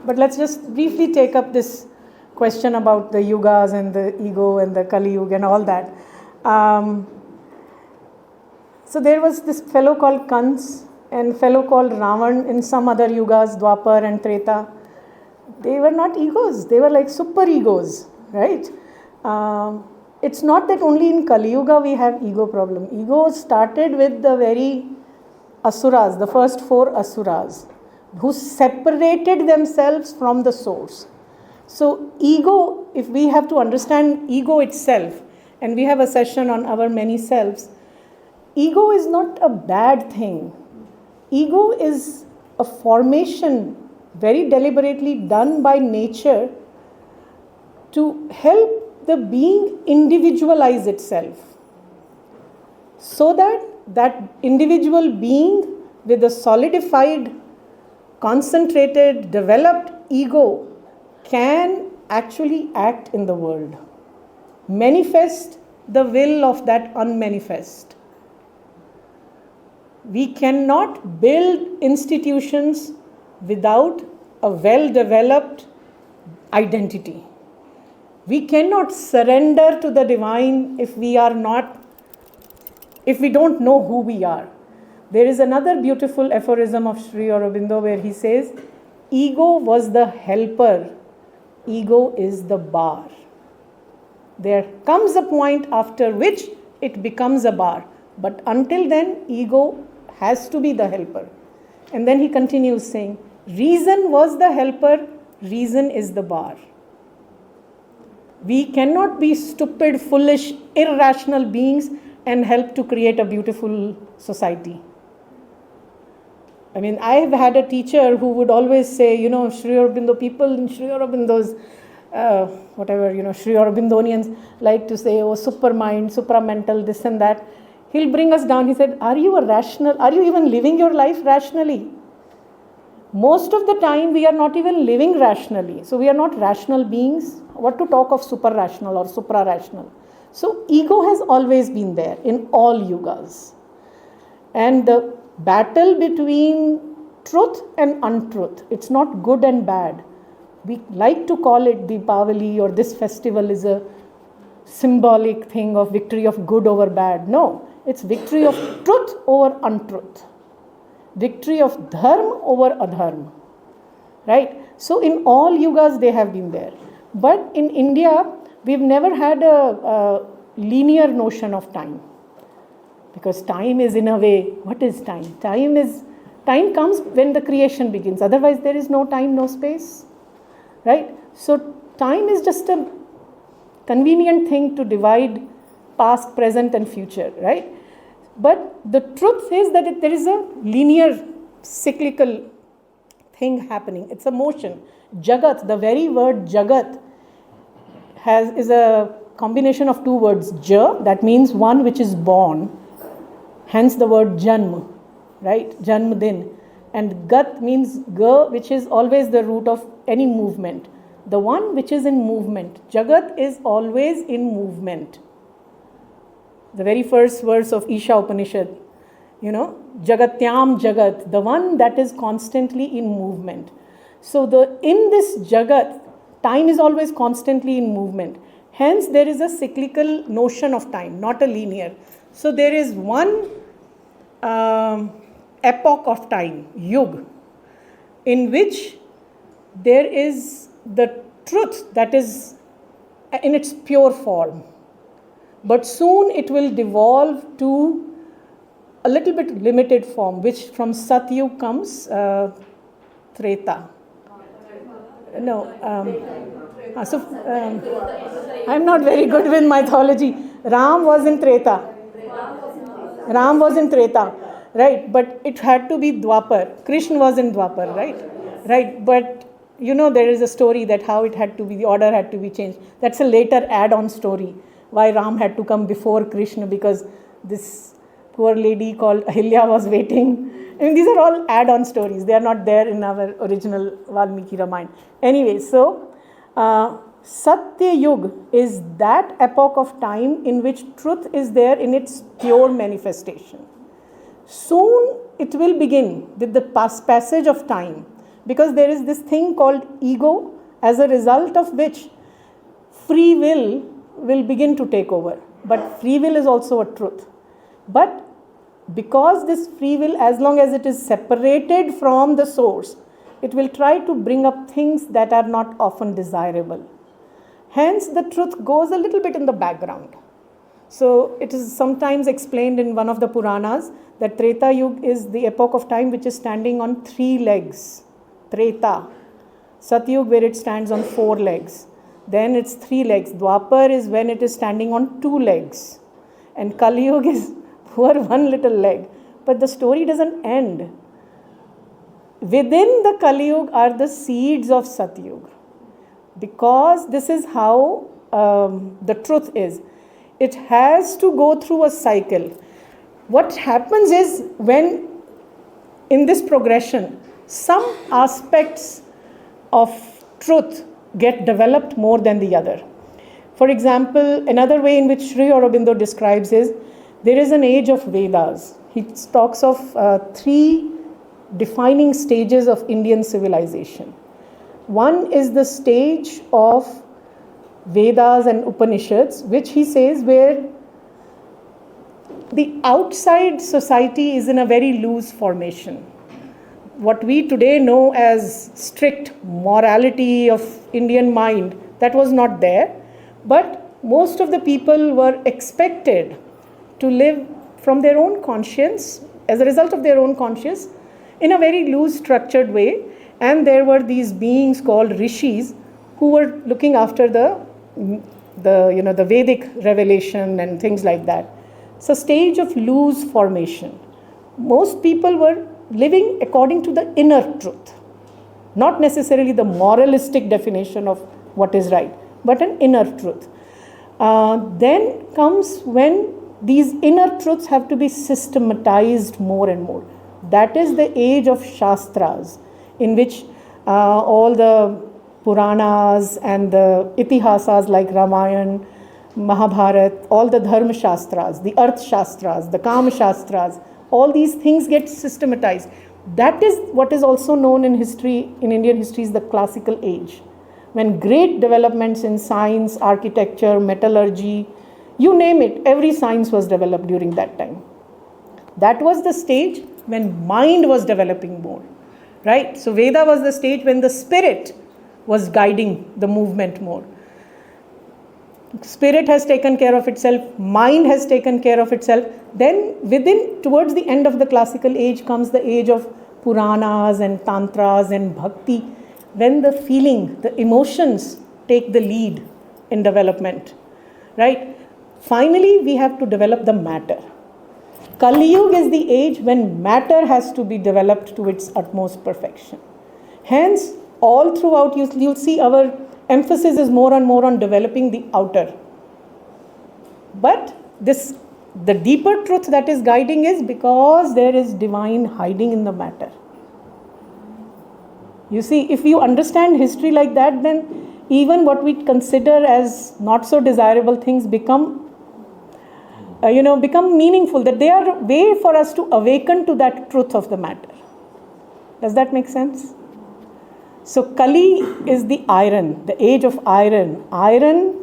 But let's just briefly take up this question about the yugas and the ego and the Kali Yuga and all that. So there was this fellow called Kans and fellow called Ravan in some other yugas, Dwapar and Treta. They were not egos, they were like super egos, right? It's not that only in Kali Yuga we have ego problem. Ego started with the very asuras, the first 4 asuras, who separated themselves from the source. So ego, if we have to understand ego itself, and we have a session on our many selves, ego is not a bad thing. Ego is a formation very deliberately done by nature to help the being individualize itself, so that that individual being with a solidified, concentrated, developed ego can actually act in the world, manifest the will of that unmanifest. We cannot build institutions without a well-developed identity. We cannot surrender to the divine if we don't know who we are. There is another beautiful aphorism of Sri Aurobindo where he says, ego was the helper, ego is the bar. There comes a point after which it becomes a bar, but until then, ego has to be the helper. And then he continues saying, reason was the helper, reason is the bar. We cannot be stupid, foolish, irrational beings and help to create a beautiful society. I mean, I have had a teacher who would always say, Sri Aurobindo, people in Sri Aurobindo's, Sri Aurobindonians like to say, oh, supermind, supramental, this and that. He'll bring us down. He said, are you even living your life rationally? Most of the time, we are not even living rationally. So we are not rational beings. What to talk of super-rational or supra-rational? So ego has always been there in all yugas. And the battle between truth and untruth, it's not good and bad. We like to call it Deepavali, or this festival is a symbolic thing of victory of good over bad. No, it's victory of truth over untruth. Victory of dharma over adharma. Right? So in all yugas they have been there. But in India, we've never had a linear notion of time. Because time is, in a way, what is time? Time comes when the creation begins. Otherwise, there is no time, no space. Right? So time is just a convenient thing to divide past, present and future. Right? But the truth is that there is a linear, cyclical thing happening. It's a motion. Jagat, the very word Jagat, is a combination of 2 words. Ja, that means one which is born. Hence the word Janma, right? Janmadin. And Gat means Ga, which is always the root of any movement. The one which is in movement. Jagat is always in movement. The very first verse of Isha Upanishad, Jagatyam Jagat, the one that is constantly in movement. So in this Jagat, time is always constantly in movement. Hence, there is a cyclical notion of time, not a linear. So there is one epoch of time, Yug, in which there is the truth that is in its pure form. But soon it will devolve to a little bit limited form, which from Satyug comes Treta. I'm not very good with mythology. Ram was in Treta, right? But it had to be Dwapar. Krishna was in Dwapar, right? But there is a story that how it had to be, the order had to be changed. That's a later add-on story. Why Ram had to come before Krishna, because this poor lady called Ahilya was waiting. I mean, these are all add-on stories. They are not there in our original Valmiki Ramayana. Anyway, so Satya Yug is that epoch of time in which truth is there in its pure manifestation. Soon it will begin with the passage of time. because there is this thing called ego, as a result of which free will begin to take over. But free will is also a truth. But because this free will, as long as it is separated from the source, it will try to bring up things that are not often desirable. Hence, the truth goes a little bit in the background. So, it is sometimes explained in one of the Puranas that Treta Yuga is the epoch of time which is standing on 3 legs. Treta. Satyug, where it stands on 4 legs. Then it's 3 legs. Dwapar is when it is standing on 2 legs. And Kali Yuga is poor 1 little leg. But the story doesn't end. Within the Kali Yuga are the seeds of Satyug. Because this is how the truth is. It has to go through a cycle. What happens is, when in this progression, some aspects of truth get developed more than the other. For example, another way in which Sri Aurobindo describes is, there is an age of Vedas. He talks of 3 defining stages of Indian civilization. One is the stage of Vedas and Upanishads, which he says where the outside society is in a very loose formation. What we today know as strict morality of Indian mind, that was not there. But most of the people were expected to live from their own conscience, as a result of their own conscience, in a very loose, structured way. And there were these beings called rishis who were looking after the Vedic revelation and things like that. It's a stage of loose formation. Most people were living according to the inner truth, not necessarily the moralistic definition of what is right, but an inner truth. Then comes when these inner truths have to be systematized more and more. That is the age of Shastras, in which all the Puranas and the Itihasas like Ramayana, Mahabharata, all the Dharma Shastras, the Arth Shastras, the Kama Shastras, all these things get systematized. That is what is also known in history, in Indian history, is the classical age, when great developments in science, architecture, metallurgy, you name it, every science was developed during that time. That was the stage when mind was developing more, right? So Veda was the stage when the spirit was guiding the movement more. Spirit has taken care of itself, mind has taken care of itself. Then towards the end of the classical age comes the age of Puranas and Tantras and Bhakti, when the feeling, the emotions take the lead in development, right? Finally, we have to develop the matter. Kali Yuga is the age when matter has to be developed to its utmost perfection. Hence, all throughout, you'll see our emphasis is more and more on developing the outer. But the deeper truth that is guiding is because there is divine hiding in the matter. You see, if you understand history like that, then even what we consider as not so desirable things become meaningful, that they are a way for us to awaken to that truth of the matter. Does that make sense? So Kali is the iron, the age of iron. Iron,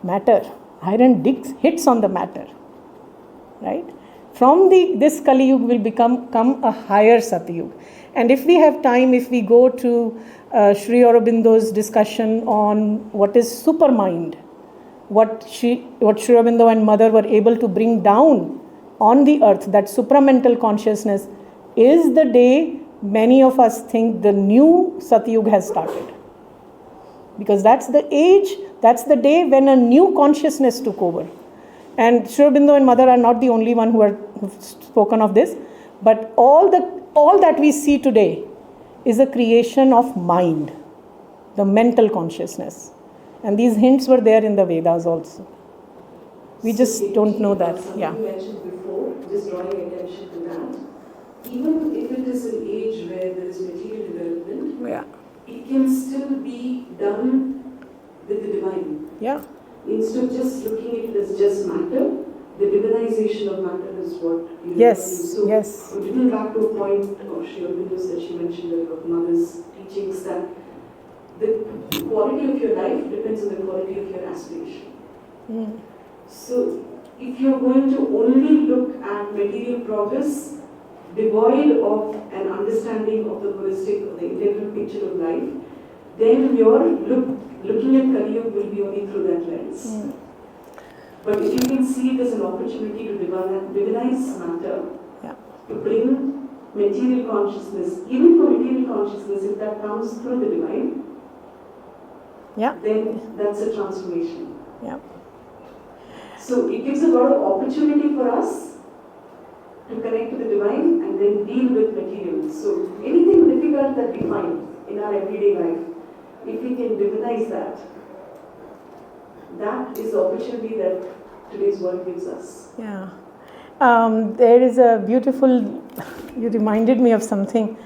matter. Iron hits on the matter, right? From this Kali Yuga will come a higher Satyug. And if we have time, if we go to Sri Aurobindo's discussion on what is supermind, what Sri Aurobindo and Mother were able to bring down on the earth, that supramental consciousness, is the day many of us think the new Satyug has started. Because that's the age, that's the day when a new consciousness took over. And Sri Aurobindo and Mother are not the only one who've spoken of this, but all that we see today is a creation of mind, the mental consciousness. And these hints were there in the Vedas also. We just don't know that. Yeah. You mentioned before, just drawing attention to that. Even if it is an age where there is material development, Yeah. it can still be done with the divine. Yeah. Instead of just looking at it as just matter, the divinization of matter is what you Yes, so yes. returning back to a point of Sri Aurobindo's that she mentioned of Mother's teachings that the quality of your life depends on the quality of your aspiration. So if you're going to only look at material progress devoid of an understanding of the holistic or the integral picture of life, then your looking at Kali will be only through that lens. But if you can see it as an opportunity to divinize matter, to bring material consciousness, even for material consciousness, if that comes through the divine, then that's a transformation. So it gives a lot of opportunity for us to connect to the divine and then deal with material. So anything difficult that we find in our everyday life, if we can divinize that, that is the opportunity that today's world gives us. There is a beautiful, you reminded me of something,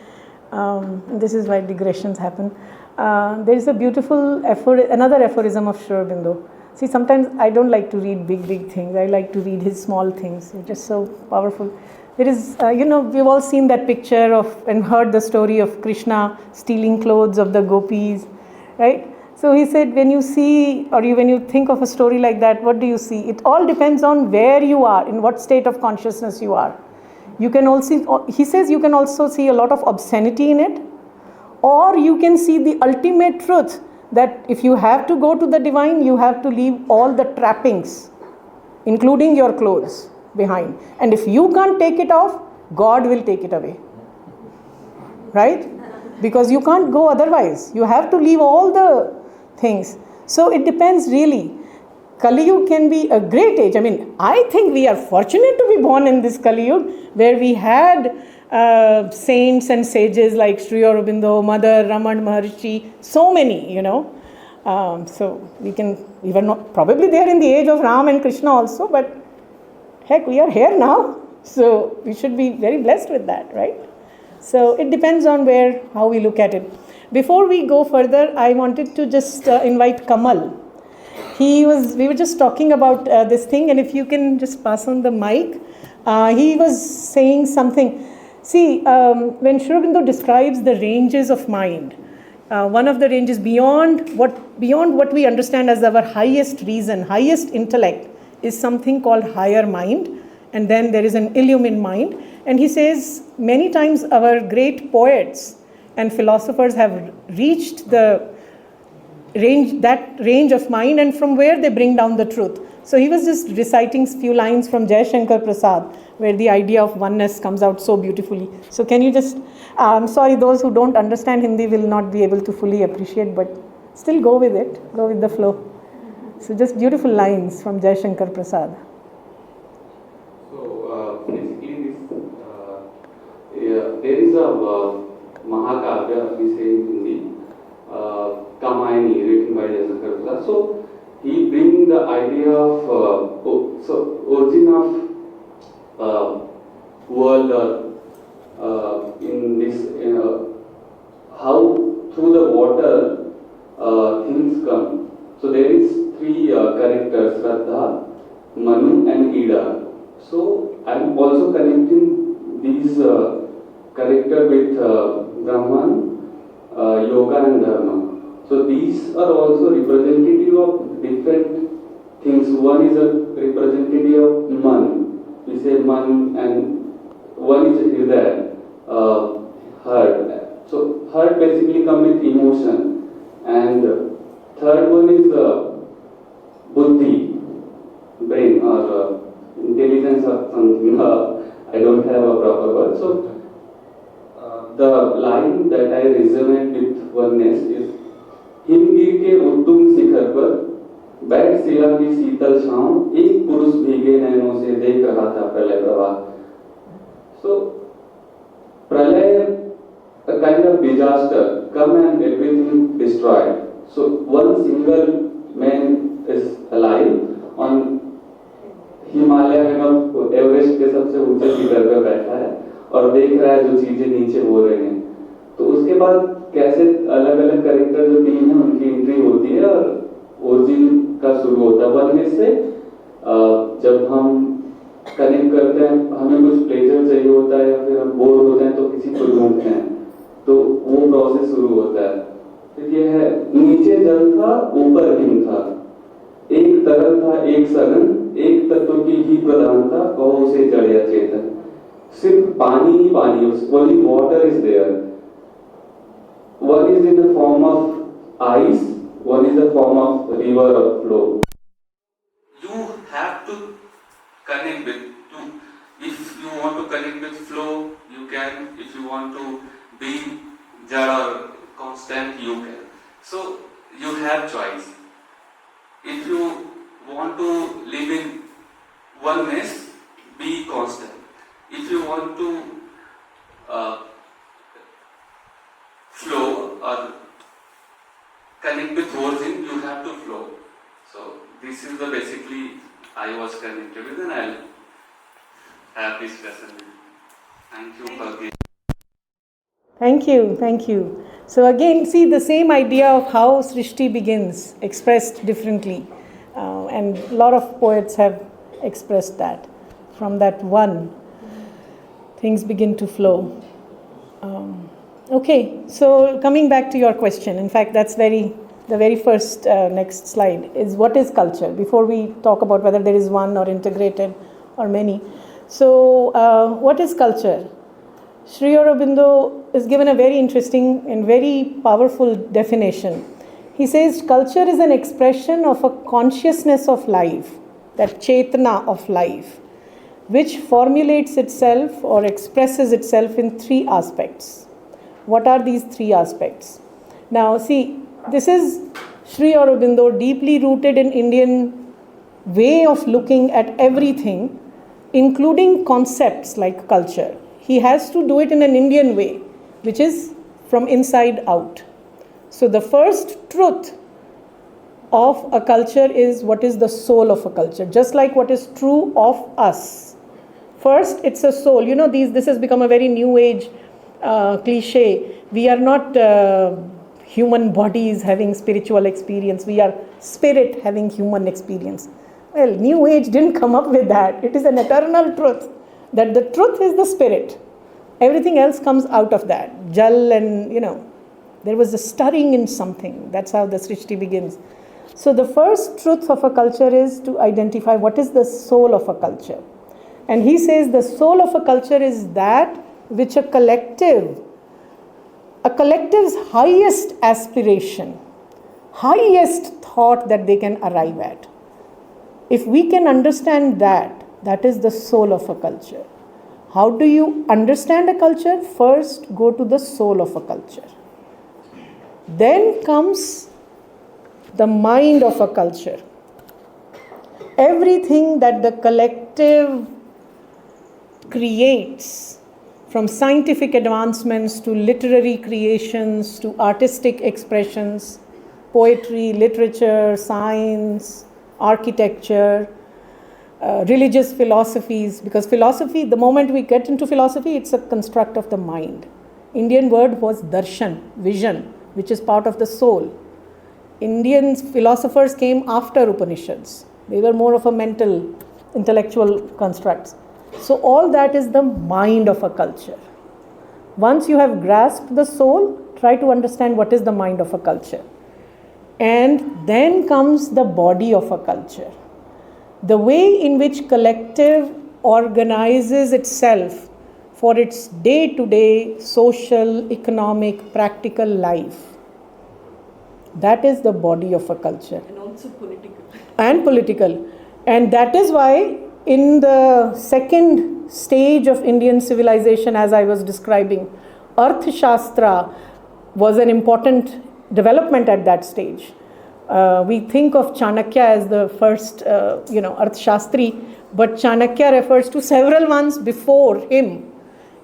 this is why digressions happen. There is a beautiful another aphorism of Aurobindo. See, sometimes I don't like to read big things. I like to read his small things. They're just so powerful. There is, we've all seen that picture of and heard the story of Krishna stealing clothes of the gopis, right? So he said, when you see or when you think of a story like that, what do you see? It all depends on where you are, in what state of consciousness you are. You can also, he says, you can also see a lot of obscenity in it, or you can see the ultimate truth that if you have to go to the divine, you have to leave all the trappings, including your clothes, behind. And if you can't take it off, God will take it away. Right? Because you can't go otherwise. You have to leave all the things. So it depends really. Kali Yuga can be a great age. I mean, I think we are fortunate to be born in this Kali Yuga where we had saints and sages like Sri Aurobindo, Mother, Raman Maharshi, so many, so we were not probably there in the age of Ram and Krishna also, but heck, we are here now. So we should be very blessed with that, right? So it depends on how we look at it. Before we go further, I wanted to just invite Kamal. We were just talking about this thing, and if you can just pass on the mic. He was saying something. See, when Sri Aurobindo describes the ranges of mind, one of the ranges beyond what we understand as our highest reason, highest intellect, is something called higher mind, and then there is an illumined mind. And he says many times our great poets and philosophers have reached that range of mind, and from where they bring down the truth. So he was just reciting few lines from Jai Shankar Prasad, where the idea of oneness comes out so beautifully. So can you just, I'm sorry, those who don't understand Hindi will not be able to fully appreciate, but still go with it, go with the flow. So just beautiful lines from Jai Shankar Prasad. So basically there is a Mahakavya, we say in Hindi, Kamayani, written by Jai Shankar Prasad. So he brings the idea of origin of world in this how through the water things come. So there is three characters, Shraddha, Manu and Ida. So I am also connecting these characters with Brahman, Yoga and Dharma. So these are also representative of different things. One is a representative of Man. We say Man, and one is Hridaya, heart. So heart basically comes with emotion, and third one is Buddhi, brain or intelligence or something. I don't have a proper word. So the line that I resonate with oneness is Himgir के उत्तुंग शिखर पर बैठ शिला की शीतल छांव एक पुरुष भीगे नैनों से देख रहा था प्रलय प्रवाह. So प्रलय, a kind of disaster, come and everything destroyed. So one single man is alive on Himalaya में एवरेस्ट के सबसे ऊंचे शिखर पर बैठा है और देख रहा है जो चीजें नीचे हो रही हैं. तो उसके बाद कैसे अलग अलग कैरेक्टर जो तीन है उनकी एंट्री होती है और ओरिजिन का शुरू होता है. वननेस से जब हम कनेक्ट करते हैं, हमें कुछ प्लेजर चाहिए होता है या फिर हम बोर होते हैं तो किसी को ढूंढते हैं. तो वो प्रोसेस शुरू होता है। फिर ये है, नीचे जल था ऊपर हिम था, एक तरल था एक सघन, एक तत्व की ही प्रधानता, कहो उसे जड़ या चेतन। सिर्फ पानी ही पानी, only water is there. One is in the form of ice, one is the form of river और flow. You have to connect with, if you want to connect with flow, you can. If you want to be jada or constant, you can. So you have choice. If you want to live in oneness, be constant. If you want to flow or connect with origin, you have to flow. So this is the basically I was connected with, and I'll have this lesson. Thank you for giving. Thank you. So again, see the same idea of how Srishti begins, expressed differently. And a lot of poets have expressed that. From that one, things begin to flow. Okay, so coming back to your question, in fact, that's the very first next slide is what is culture, before we talk about whether there is one or integrated or many. So what is culture? Sri Aurobindo is given a very interesting and very powerful definition. He says culture is an expression of a consciousness of life, that chetana of life, which formulates itself or expresses itself in three aspects. What are these three aspects? Now see, this is Sri Aurobindo, deeply rooted in Indian way of looking at everything, including concepts like culture. He has to do it in an Indian way, which is from inside out. So the first truth of a culture is what is the soul of a culture, just like what is true of us. First, it's a soul. You know, this has become a very new age cliche. We are not human bodies having spiritual experience. We are spirit having human experience. Well, New Age didn't come up with that. It is an eternal truth, that the truth is the spirit. Everything else comes out of that. Jal and, there was a stirring in something. That's how the Srishti begins. So the first truth of a culture is to identify what is the soul of a culture. And he says the soul of a culture is that which a collective's highest aspiration, highest thought that they can arrive at. If we can understand that, that is the soul of a culture. How do you understand a culture? First, go to the soul of a culture. Then comes the mind of a culture. Everything that the collective creates, from scientific advancements to literary creations to artistic expressions, poetry, literature, science, architecture, religious philosophies, because philosophy, the moment we get into philosophy, it's a construct of the mind. Indian word was darshan, vision, which is part of the soul. Indian philosophers came after Upanishads. They were more of a mental, intellectual constructs. So all that is the mind of a culture. Once you have grasped the soul, try to understand what is the mind of a culture. And then comes the body of a culture. The way in which collective organizes itself for its day-to-day social, economic, practical life. That is the body of a culture. And also political. And political. And that is why in the second stage of Indian civilization, as I was describing, Arthashastra was an important development at that stage. We think of Chanakya as the first, Arthashastri, but Chanakya refers to several ones before him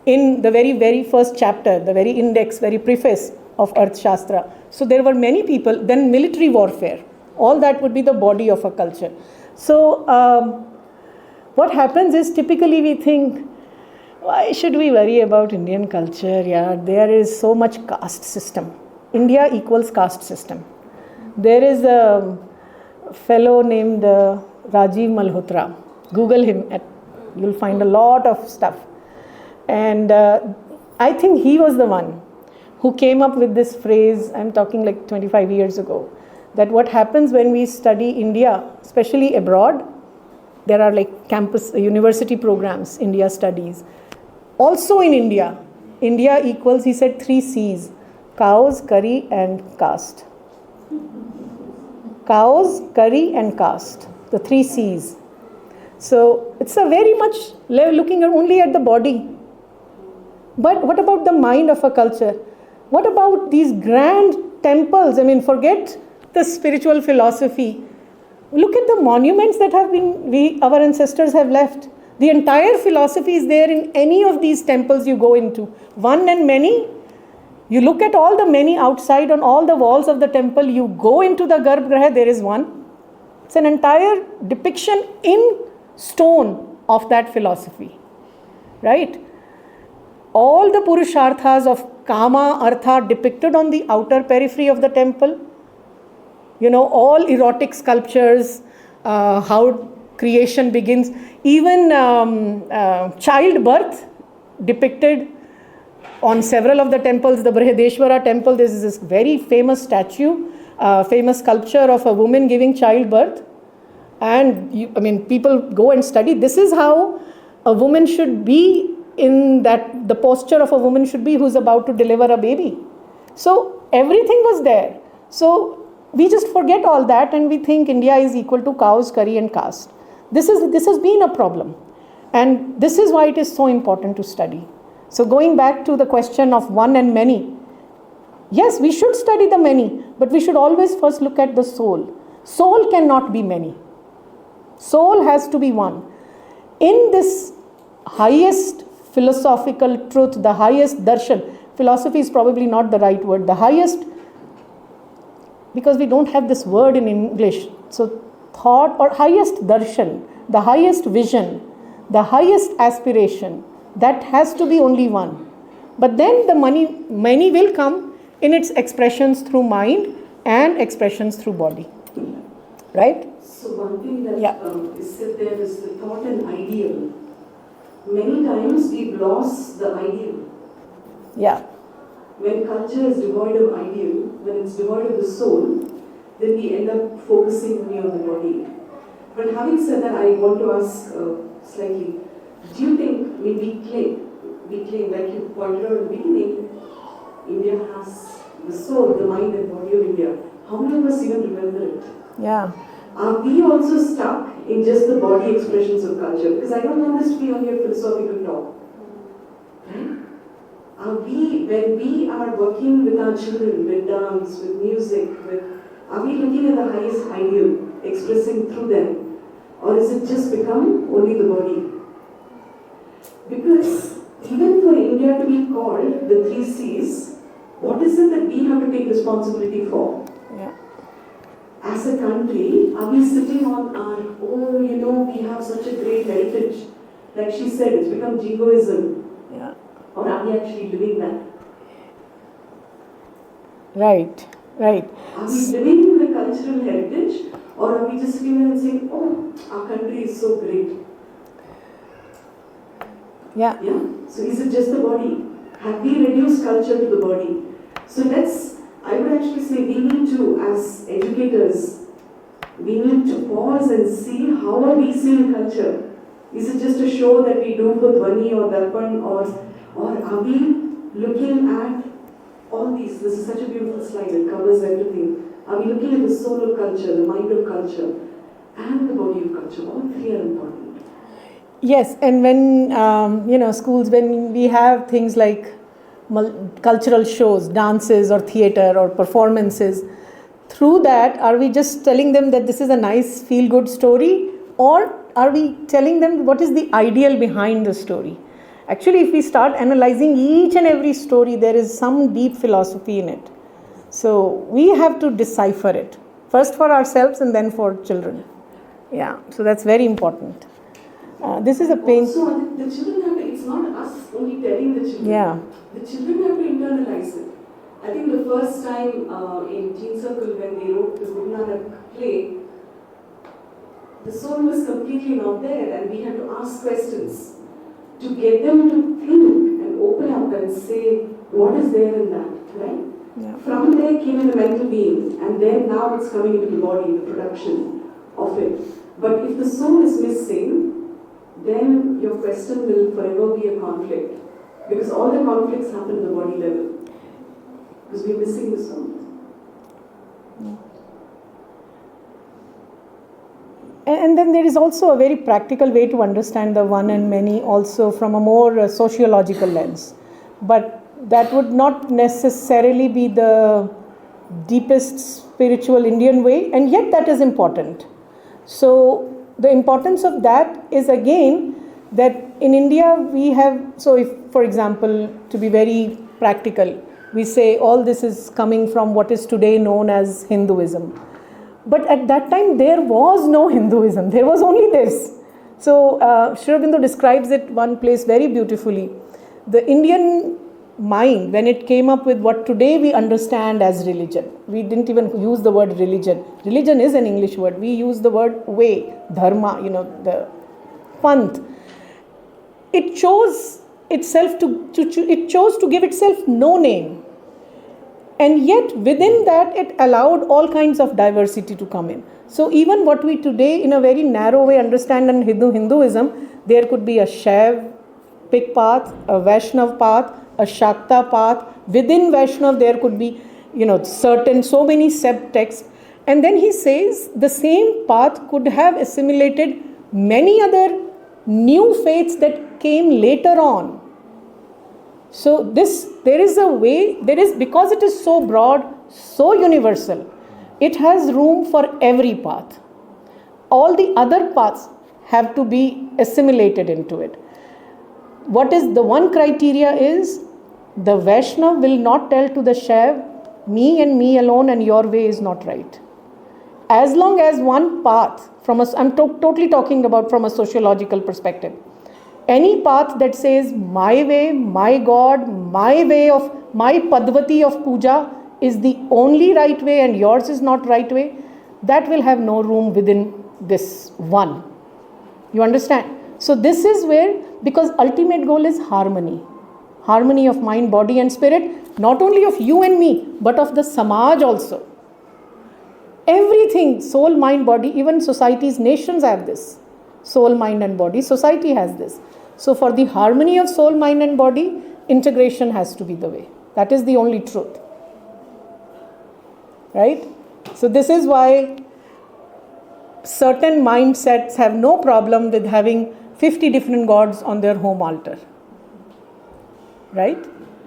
in the very, very first chapter, the very index, very preface of Arthashastra. So there were many people, then military warfare. All that would be the body of a culture. So what happens is typically we think, why should we worry about Indian culture? Yeah, there is so much caste system. India equals caste system. There is a fellow named Rajiv Malhotra. Google him, you'll find a lot of stuff. And I think he was the one who came up with this phrase. I'm talking like 25 years ago, that what happens when we study India, especially abroad, there are like campus university programs, India studies. Also in India, India equals, he said, 3 C's: cows, curry and caste. Cows, curry and caste, the 3 C's. So it's a very much looking only at the body. But what about the mind of a culture? What about these grand temples? I mean, forget the spiritual philosophy. Look at the monuments that have been, our ancestors have left. The entire philosophy is there in any of these temples you go into. One and many. You look at all the many outside on all the walls of the temple. You go into the Garbhagriha, there is one. It's an entire depiction in stone of that philosophy. Right? All the Purusharthas of Kama, Artha depicted on the outer periphery of the temple. You know, all erotic sculptures, how creation begins. Even childbirth depicted on several of the temples. The Brihadeshwara temple, there is this very famous statue, famous sculpture of a woman giving childbirth. And people go and study. This is how a woman should be, in that the posture of a woman should be who's about to deliver a baby. So everything was there. So we just forget all that and we think India is equal to cows, curry and caste. This has been a problem. And this is why it is so important to study. So going back to the question of one and many, yes, we should study the many, but we should always first look at the soul. Soul cannot be many. Soul has to be one. In this highest philosophical truth, the highest darshan, philosophy is probably not the right word, the highest, because we don't have this word in English. So thought or highest darshan, the highest vision, the highest aspiration, that has to be only one. But then the many will come in its expressions through mind and expressions through body. Right? So one thing that is said there is the thought and ideal. Many times we've lost the ideal. Yeah. When culture is devoid of ideal, when it's devoid of the soul, then we end up focusing only on the body. But having said that, I want to ask slightly, do you think, we claim, like you pointed out in the beginning, India has the soul, the mind and body of India. How many of us even remember it? Yeah. Are we also stuck in just the body expressions of culture? Because I don't want this to be only a philosophical talk. Right? When we are working with our children, with dance, with music, are we looking at the highest ideal, expressing through them? Or is it just become only the body? Because even for India to be called the 3 C's, what is it that we have to take responsibility for? Yeah. As a country, are we sitting on our, we have such a great heritage? Like she said, it's become jingoism. Yeah. Or are we actually living that? Right. Are we living the cultural heritage? Or are we just sitting there and saying, oh, our country is so great? Yeah. So is it just the body? Have we reduced culture to the body? So I would actually say we need to, as educators, we need to pause and see how are we seeing culture. Is it just a show that we do for Dhwani or Darpan, or are we looking at all these? This is such a beautiful slide, it covers everything. Are we looking at the soul of culture, the mind of culture, and the body of culture? All three are important. Yes, and when, schools, when we have things like cultural shows, dances or theatre or performances, through that, are we just telling them that this is a nice feel-good story, or are we telling them what is the ideal behind the story? Actually, if we start analyzing each and every story, there is some deep philosophy in it. So we have to decipher it, first for ourselves and then for children. Yeah, so that's very important. This is a pain. Also, the children have to, it's not us only telling the children. Yeah. The children have to internalize it. I think the first time in Teen Circle when they wrote the Guru Nanak play, the soul was completely not there and we had to ask questions to get them to think and open up and say, what is there in that, right? Yeah. From there came in the mental being, and then now it's coming into the body, the production of it. But if the soul is missing, then your question will forever be a conflict. Because all the conflicts happen at the body level. Because we're missing the soul. And then there is also a very practical way to understand the one and many, also from a more sociological lens. But that would not necessarily be the deepest spiritual Indian way, and yet that is important. So the importance of that is again that in India we have, so if, for example, to be very practical, we say all this is coming from what is today known as Hinduism. But at that time there was no Hinduism, there was only this. So Aurobindo describes it one place very beautifully. The Indian mind, when it came up with what today we understand as religion, we didn't even use the word religion. Religion is an English word. We use the word way, dharma, the panth. It chose itself it chose to give itself no name. And yet within that it allowed all kinds of diversity to come in. So even what we today in a very narrow way understand in Hinduism, there could be a Shaiv path, a Vaishnav path, a Shakta path. Within Vaishnav there could be, certain so many subtexts. And then he says the same path could have assimilated many other new faiths that came later on. So there is a way, because it is so broad, so universal, it has room for every path. All the other paths have to be assimilated into it. What is the one criteria is, the Vaishnav will not tell to the Shaiv, me and me alone and your way is not right. As long as one path, I'm totally talking about from a sociological perspective, any path that says my way, my God, my way of, my Padvati of puja is the only right way and yours is not right way, that will have no room within this one. You understand? So this is where, because ultimate goal is harmony. Harmony of mind, body and spirit, not only of you and me, but of the Samaj also. Everything, soul, mind, body, even societies, nations have this. Soul, mind and body, society has this. So for the harmony of soul, mind and body, integration has to be the way. That is the only truth. Right? So this is why certain mindsets have no problem with having 50 different gods on their home altar. Right?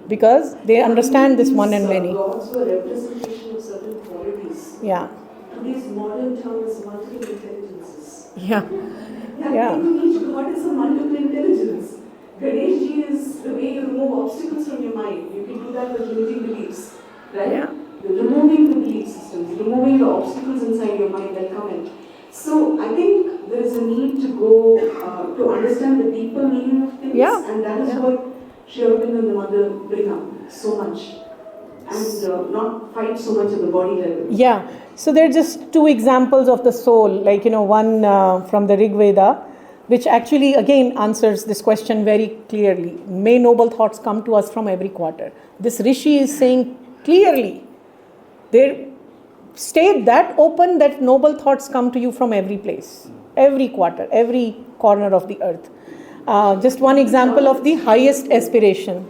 Because they understand this one and many. Gods were representation of certain qualities. Yeah. Today's modern term is multiple intelligences. Yeah. Yeah. Each god is a multiple intelligence. Ganeshji is the way you remove obstacles from your mind. You can do that with limiting beliefs. Right? Yeah. Removing the belief systems, removing the obstacles inside your mind that come in. So I think there is a need to go to understand the deeper meaning of things, and that is what Aurobindo and the mother bring up so much, and not fight so much at the body level. Yeah. So there are just two examples of the soul, like one from the Rig Veda, which actually again answers this question very clearly. May noble thoughts come to us from every quarter. This Rishi is saying clearly, there, stay that open that noble thoughts come to you from every place, every quarter, every corner of the earth. Just one example of the highest aspiration.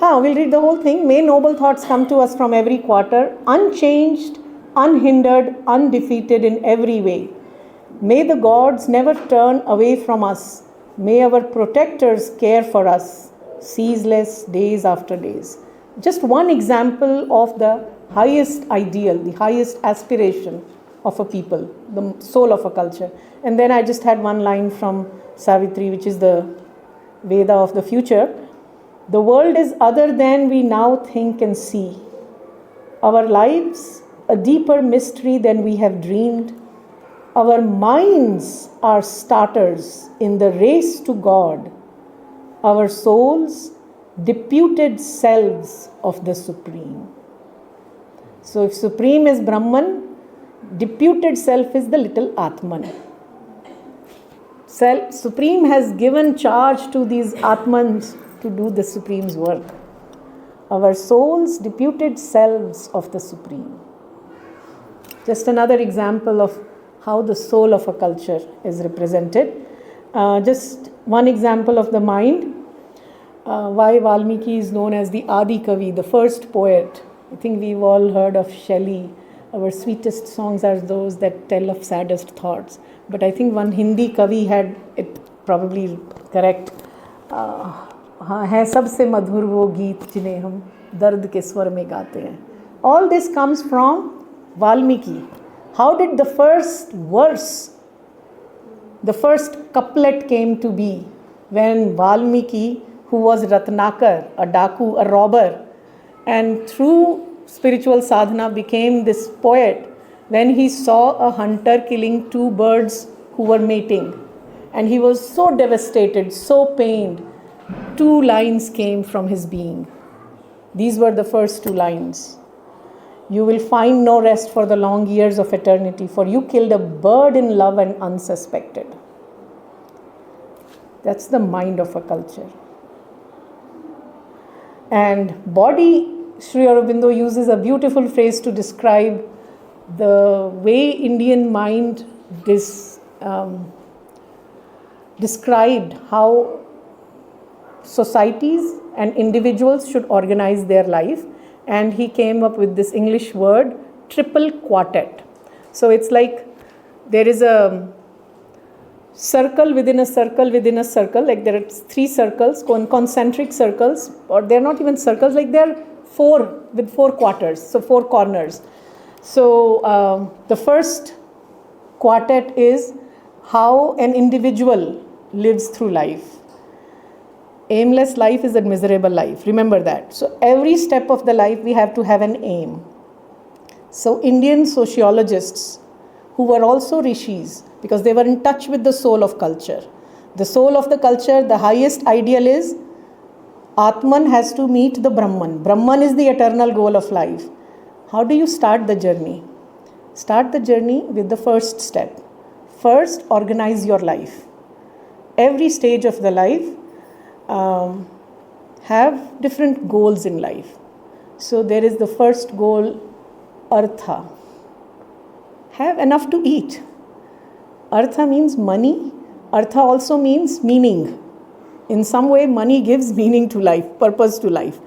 We'll read the whole thing. May noble thoughts come to us from every quarter, unchanged, unhindered, undefeated in every way. May the gods never turn away from us. May our protectors care for us, ceaseless days after days. Just one example of the highest ideal, the highest aspiration of a people, the soul of a culture. And then I just had one line from Savitri, which is the Veda of the future. The world is other than we now think and see. Our lives, a deeper mystery than we have dreamed. Our minds are starters in the race to God. Our souls, deputed selves of the Supreme. So if Supreme is Brahman, deputed self is the little Atman. Supreme has given charge to these Atmans to do the Supreme's work. our souls, deputed selves of the Supreme. Just another example of how the soul of a culture is represented. Just one example of the mind. Why Valmiki is known as the Adi Kavi, the first poet. I think we've all heard of Shelley. Our sweetest songs are those that tell of saddest thoughts. But I think one Hindi Kavi had it probably correct. है सबसे मधुर वो गीत जिन्हें हम दर्द के स्वर में गाते हैं. All this comes from Valmiki. How did the first verse, the first couplet came to be? When Valmiki, who was Ratnakar, a daku, a robber, and through spiritual sadhana became this poet, when he saw a hunter killing two birds who were mating, and he was so devastated, so pained, two lines came from his being. These were the first two lines. You will find no rest for the long years of eternity, for you killed a bird in love and unsuspected. That's the mind of a culture. And body, Sri Aurobindo uses a beautiful phrase to describe the way Indian mind described how societies and individuals should organize their life. And he came up with this English word, triple quartet. So it's like there is a circle within a circle within a circle, like there are three circles, concentric circles, or they're not even circles, like they're four with four quarters, so four corners. So the first quartet is how an individual lives through life. Aimless life is a miserable life. Remember that. So every step of the life we have to have an aim. So Indian sociologists, who were also rishis, because they were in touch with the soul of culture. The soul of the culture, the highest ideal is Atman has to meet the Brahman. Brahman is the eternal goal of life. How do you start the journey? Start the journey with the first step. First, organize your life. Every stage of the life have different goals in life. So there is the first goal, artha. Have enough to eat. Artha means money. Artha also means meaning. In some way, money gives meaning to life, purpose to life.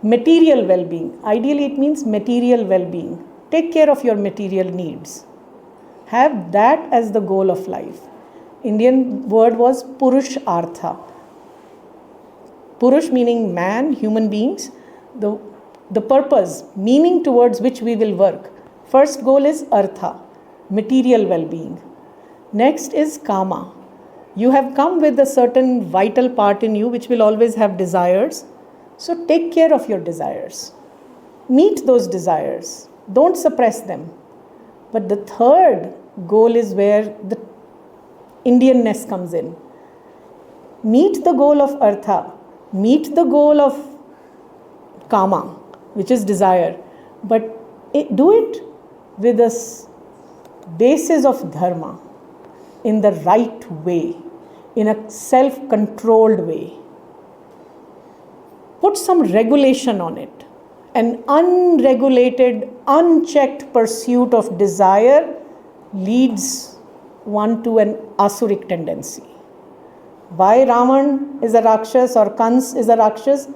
Material well-being. Ideally, it means material well-being. Take care of your material needs. Have that as the goal of life. Indian word was Purush Artha. Purush meaning man, human beings. The purpose, meaning towards which we will work. First goal is Artha, material well-being. Next is Kama. You have come with a certain vital part in you which will always have desires. So take care of your desires. Meet those desires. Don't suppress them. But the third goal is where the Indianness comes in. Meet the goal of Artha. Meet the goal of Kama, which is desire. But do it with a basis of dharma, in the right way, in a self-controlled way. Put some regulation on it. An unregulated, unchecked pursuit of desire leads one to an asuric tendency. Why Ravan is a Rakshas or Kans is a Rakshas,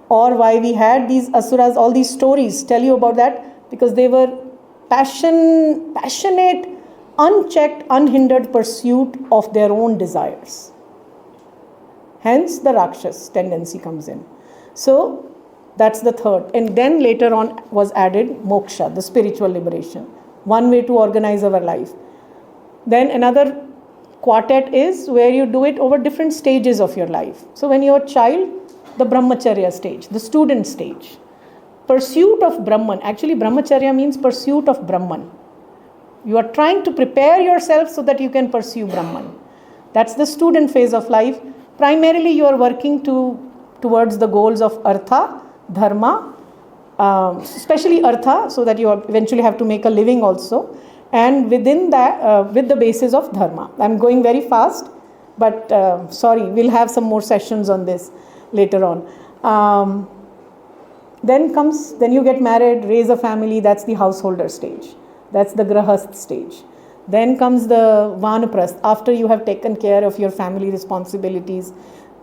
or why we had these Asuras, all these stories tell you about that, because they were passionate, unchecked, unhindered pursuit of their own desires. Hence the Rakshas tendency comes in. So that's the third. And then later on was added moksha, the spiritual liberation. One way to organize our life. Then another quartet is where you do it over different stages of your life. So when you're a child, the brahmacharya stage, the student stage. Pursuit of Brahman. Actually, brahmacharya means pursuit of Brahman. You are trying to prepare yourself so that you can pursue Brahman. That's the student phase of life. Primarily, you are working towards the goals of Artha, Dharma, especially Artha, so that you eventually have to make a living also. And within that, with the basis of Dharma. I'm going very fast, but sorry, we'll have some more sessions on this later on. Um, then you get married, raise a family, that's the householder stage. That's the grahast stage. Then comes the vanaprasth, after you have taken care of your family responsibilities.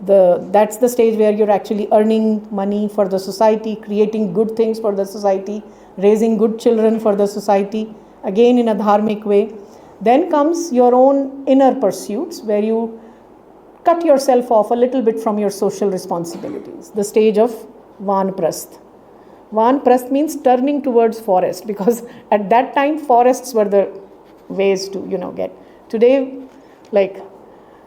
That's the stage where you're actually earning money for the society, creating good things for the society, raising good children for the society, again in a dharmic way. Then comes your own inner pursuits, where you cut yourself off a little bit from your social responsibilities, the stage of vanaprasth. Vanaprasth means turning towards forest, because at that time forests were the ways to get. Today, like,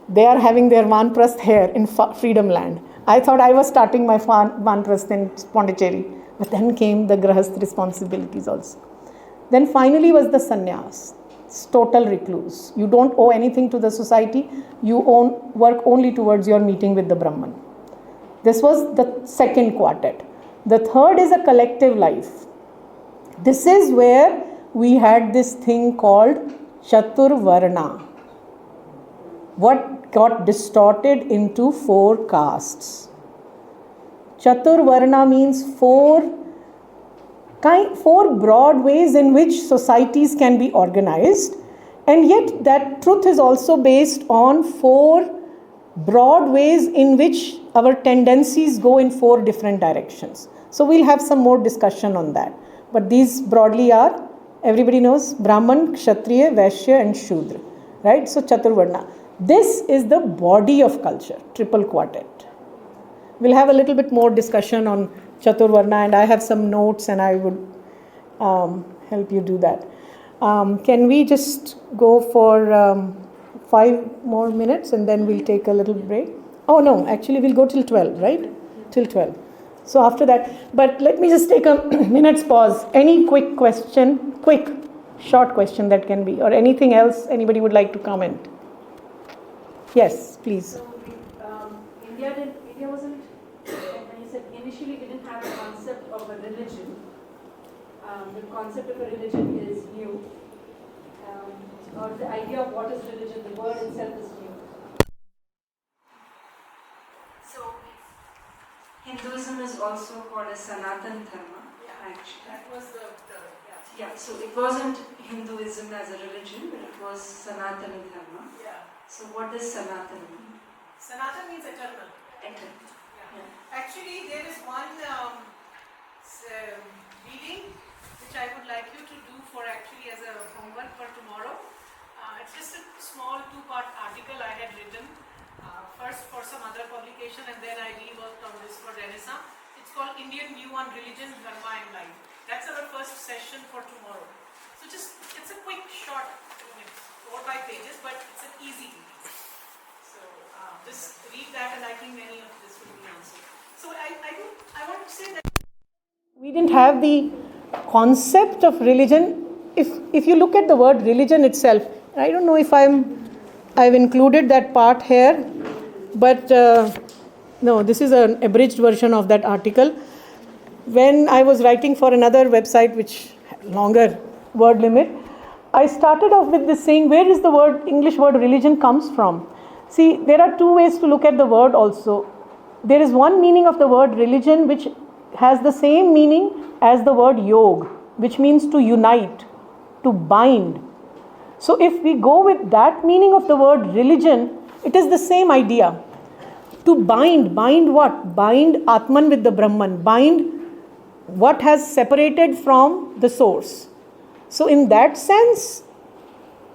they are having their vanaprasth here in freedom land. I thought I was starting my vanaprasth in Pondicherry, but then came the grahast responsibilities also. Then finally was the sannyas. It's total recluse. You don't owe anything to the society. You work only towards your meeting with the Brahman. This was the second quartet. The third is a collective life. This is where we had this thing called Chaturvarna. What got distorted into 4 castes. Chaturvarna means four broad ways in which societies can be organized, and yet that truth is also based on 4 broad ways in which our tendencies go in 4 different directions. So we'll have some more discussion on that. But these broadly are, everybody knows, Brahman, Kshatriya, Vaishya and Shudra. Right? So Chaturvarna. This is the body of culture, triple quartet. We'll have a little bit more discussion on Chaturvarna, and I have some notes and I would help you do that. Can we just go for 5 more minutes and then we'll take a little break? Oh no, actually we'll go till 12, right? Till 12. So after that, but let me just take a minute's pause. Any quick question, short question that can be, or anything else anybody would like to comment? Yes, please. So India wasn't, when you said initially didn't have a concept of a religion. The concept of a religion is new. Or the idea of what is religion, the word itself is new. So Hinduism is also called as Sanatan Dharma. Yeah, actually. That was the yeah. So it wasn't Hinduism as a religion, but it was Sanatan Dharma. Yeah. So what does Sanatan mean? Sanatan means eternal. Eternal. Yeah. Actually, there is one reading which I would like you to do for actually as a homework for tomorrow. It's just a small 2-part article I had written first for some other publication, and then I reworked on this for Renaissance. It's called Indian View on Religion, Dharma and Life. That's our first session for tomorrow. So it's a quick, short, 4 or 5 pages, but it's an easy read. So just read that, and I think many of this will be answered. So I want to say that we didn't have the concept of religion. If you look at the word religion itself, I don't know if I've included that part here, but no, this is an abridged version of that article. When I was writing for another website which had longer word limit, I started off with this saying, where is the English word religion comes from? See, there are 2 ways to look at the word also. There is one meaning of the word religion which has the same meaning as the word yog, which means to unite, to bind. So if we go with that meaning of the word religion, it is the same idea. To bind what? Bind Atman with the Brahman, bind what has separated from the source. So in that sense,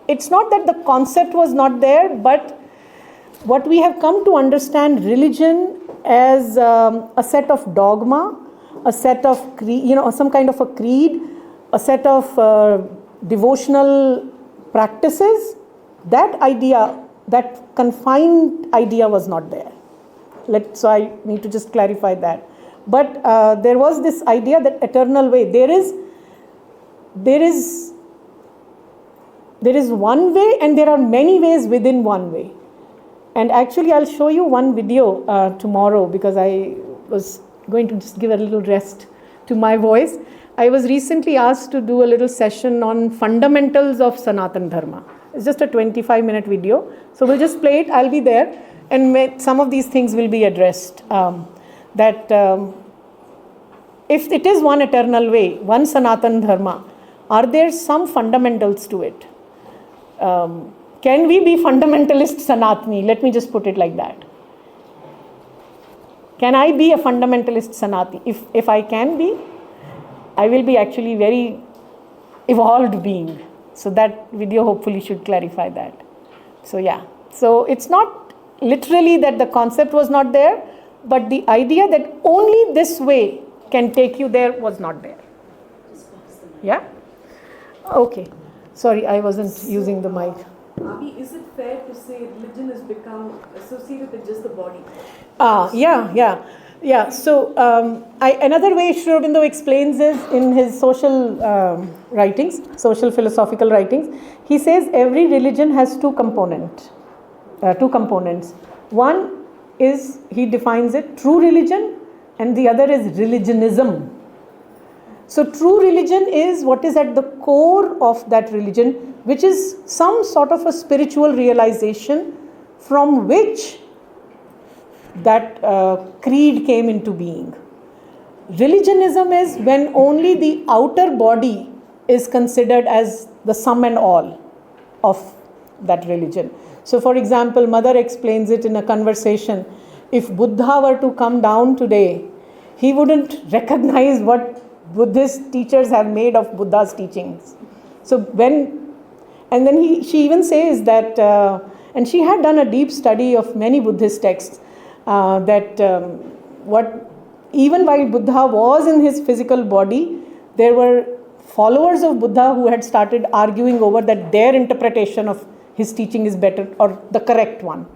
it's not that the concept was not there, but what we have come to understand religion as a set of dogma, a set of some kind of a creed, a set of devotional practices. That idea, that confined idea was not there. So I need to just clarify that. But there was this idea that eternal way. There is one way, and there are many ways within one way. And actually, I'll show you one video tomorrow, because I was going to just give a little rest to my voice. I was recently asked to do a little session on fundamentals of Sanatan Dharma. It's just a 25-minute video. So we'll just play it. I'll be there. And some of these things will be addressed. that if it is one eternal way, one Sanatan Dharma, are there some fundamentals to it? Can we be fundamentalist Sanatani? Let me just put it like that. Can I be a fundamentalist Sanatani? If I can be, I will be actually very evolved being. So that video hopefully should clarify that. So yeah. So it's not literally that the concept was not there, but the idea that only this way can take you there was not there. Yeah? Okay. Sorry, I wasn't using the mic. Abhi, is it fair to say religion has become associated with just the body? Yeah. So another way Sri Aurobindo explains is in his social writings, social philosophical writings. He says every religion has two components. One is, he defines it, true religion, and the other is religionism. So true religion is what is at the core of that religion, which is some sort of a spiritual realization from which that creed came into being. Religionism is when only the outer body is considered as the sum and all of that religion. So for example, Mother explains it in a conversation. If Buddha were to come down today, he wouldn't recognize what Buddhist teachers have made of Buddha's teachings. So she even says that, and she had done a deep study of many Buddhist texts, even while Buddha was in his physical body, there were followers of Buddha who had started arguing over that their interpretation of his teaching is better or the correct one.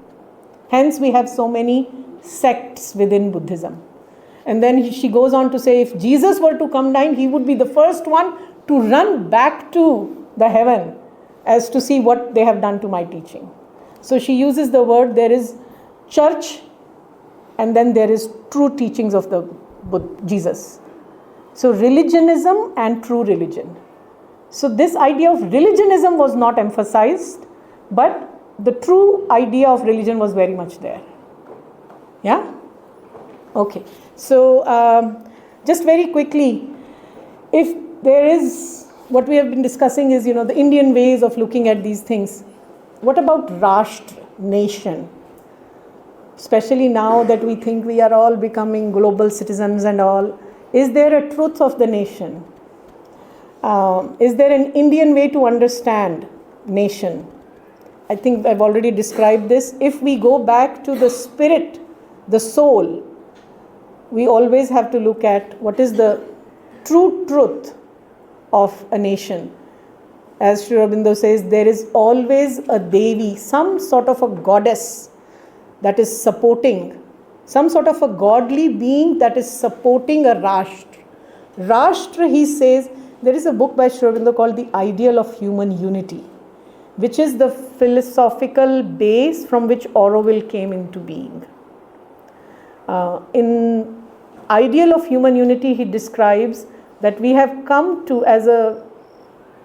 Hence we have so many sects within Buddhism. And then she goes on to say, if Jesus were to come down, he would be the first one to run back to the heaven as to see what they have done to my teaching. So she uses the word, there is church and then there is true teachings of the Jesus. So religionism and true religion. So this idea of religionism was not emphasized, but the true idea of religion was very much there. Yeah? Okay. So just very quickly, if there is, what we have been discussing is, the Indian ways of looking at these things. What about Rashtra, nation? Especially now that we think we are all becoming global citizens and all. Is there a truth of the nation? Is there an Indian way to understand nation? I think I've already described this. If we go back to the spirit, the soul, we always have to look at what is the true truth of a nation. As Sri Aurobindo says, there is always a Devi, some sort of a goddess that is supporting, some sort of a godly being that is supporting a Rashtra. Rashtra, he says, there is a book by Sri Aurobindo called The Ideal of Human Unity, which is the philosophical base from which Aurobindo came into being. In Ideal of Human Unity, he describes that we have come to, as a